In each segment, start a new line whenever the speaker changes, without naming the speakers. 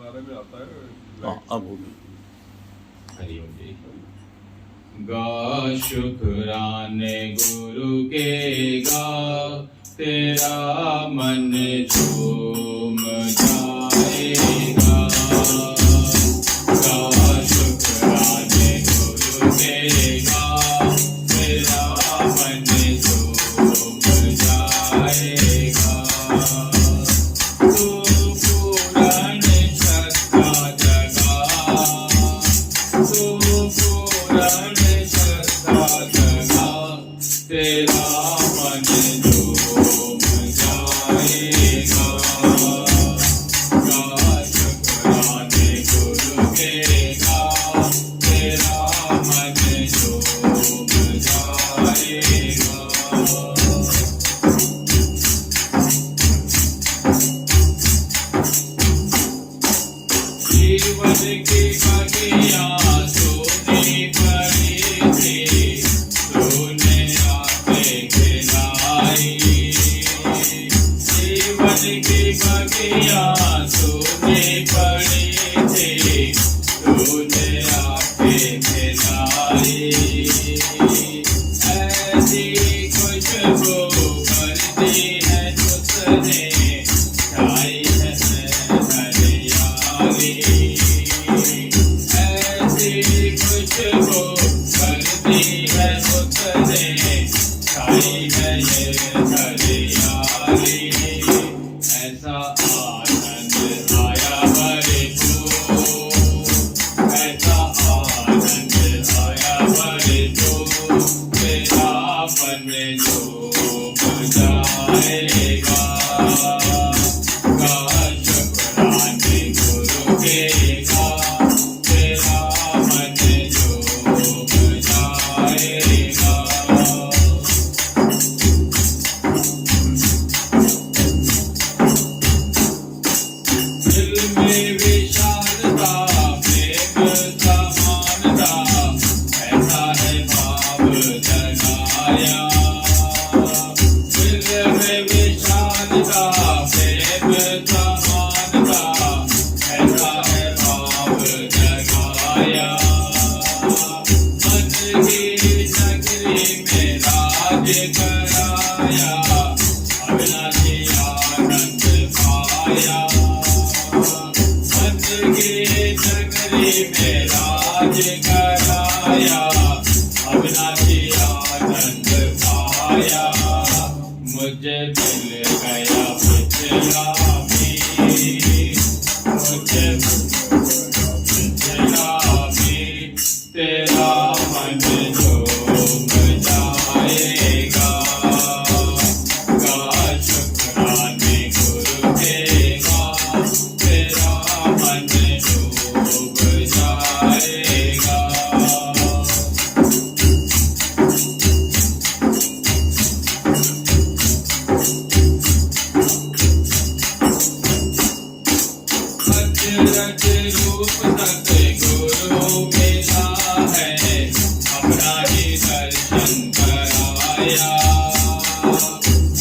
बारे में आता है।
हाँ, अब होगी।
हरिओम जी। गा शुक्राने गुरु के गा, तेरा मन झूम जाएगा। गा शुक्राने गुरु के गा, तेरा मन झूम जाएगा। तू पूरण श्रद्धा जगा, तू पूरण श्रद्धा जगा, तेरा मन झूम जाएगा। गा शुक्राने गुरु के गा, तेरा मन झूम जाएगा। जीवन की बगिया सोने पड़ी थी, तूने आके खिलाई। जीवन की बगिया सोने पड़ी थी, तूने आके खिलाई। ऐसी खुशबू भरती है तुझने, छाई है हरियाली। ऐसी खुशबू भरती है तुझने, छाई है ये हरियाली। ऐसा आनंद आया भरपूर, ऐसा आनंद आया भरपूर, तेरा मन झूम जाएगा। गा शुक्राने गुरु के गा, तेरा मन झूम जाएगा। दिल में विशालता प्रेम समानता, ऐसा है भाव जगाया। दिल में विशालता प्रेम समानता, ऐसा है भाव जगाया। मन की नगरी में राज कराया, अविनाशी आनंद पाया। मन की नगरी में राज कराया, अविनाशी आनंद पाया। मुझे मिल गया पिछला भी, मुझे पिछला भी, तेरा मन झूम जाएगा। गा शुक्राने गुरु के गा, तेरा मन झूम जाएगा। अचरज रूप तक गुरु मिला है, अपना ही दर्शन कराया।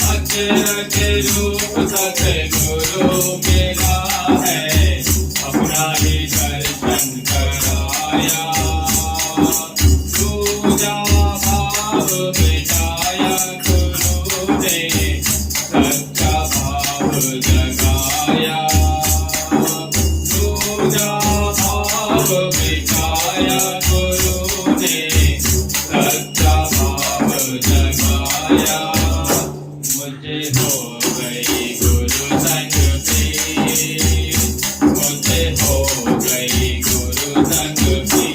अचरज रूप तक गुरु मिला है, अपना ही दर्शन कराया। पूजा भाव बिठाया गुरु ने, सच्चा भाव जगाया। पूजा भाव बिठाया गुरु ने, सच्चा भाव जगाया। मुझे हो गई गुरु संग की, मुझे हो गई गुरु संग की,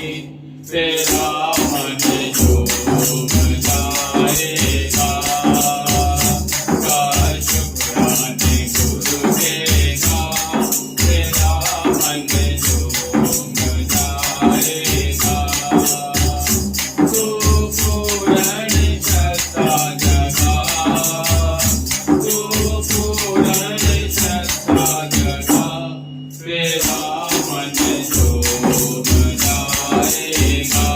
तेरा मन झूम जाएगा। गा शुक्राने गुरु के गा, तेरा मन झूम जाएगा। तू पूरण श्रद्धा जगा, तू पूरण श्रद्धा जगा, तेरा मन झूम जाएगा।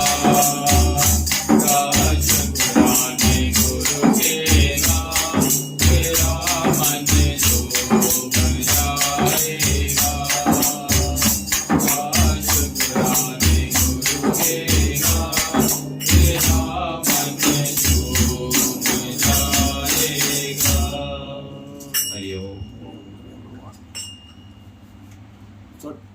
गा शुक्राने गुरु के गा, तेरा मन झूम जाएगा। झुकेगा तेरा मन झूम जाएगा। हरि ओम।
ચોટ